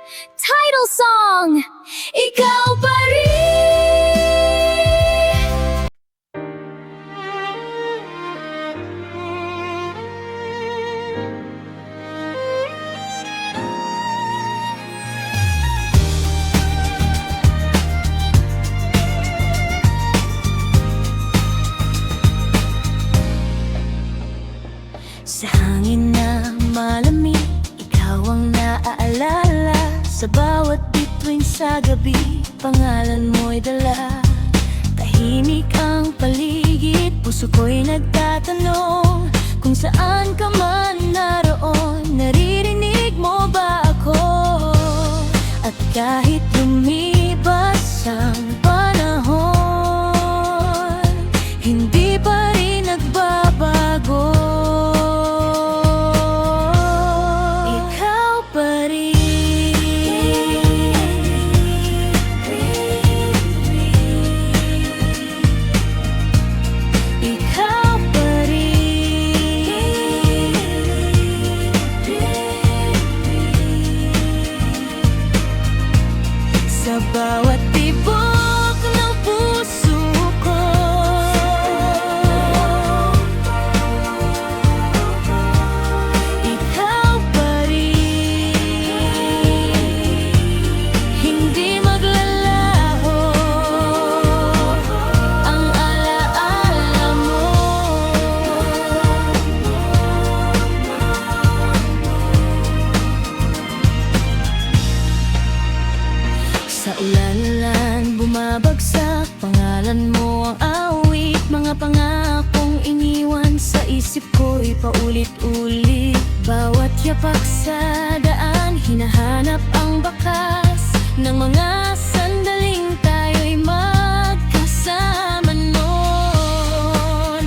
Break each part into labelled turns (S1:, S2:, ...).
S1: Title song! Ikaw pa rin! Sa hangin na malamig, ikaw ang naaalala. Sa bawat bituin sa gabi, pangalan mo'y dala. Tahimik ang paligid, puso ko'y nagtatanong kung saan ka man naroon, naririnig mo ba ako? At kahit lumipas ang panahon, hindi pa rin nagbabago. Sa bawat tibok ng puso ko, ikaw pa rin, hindi maglalaho ang alaala mo. Sa ulan-ulan bumabagsak, pangalan mo ang awit. Mga pangakong iniwan sa isip ko'y paulit-ulit. Bawat yapak sa daan, hinahanap ang bakas ng mga sandaling tayo'y magkasama noon.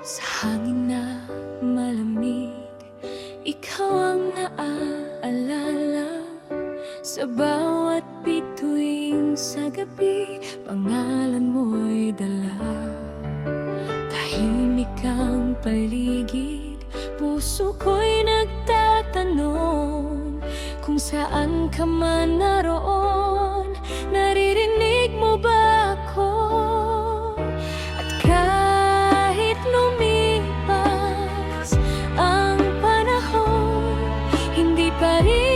S1: Sa hangin na malamig, ikaw ang naaalala. Sa bawat bituin sa gabi, pangalan mo'y dala. Tahimik ang paligid, puso ko'y nagtatanong kung saan ka man naroon, naririnig mo ba ako? At kahit lumipas ang panahon, hindi pa rin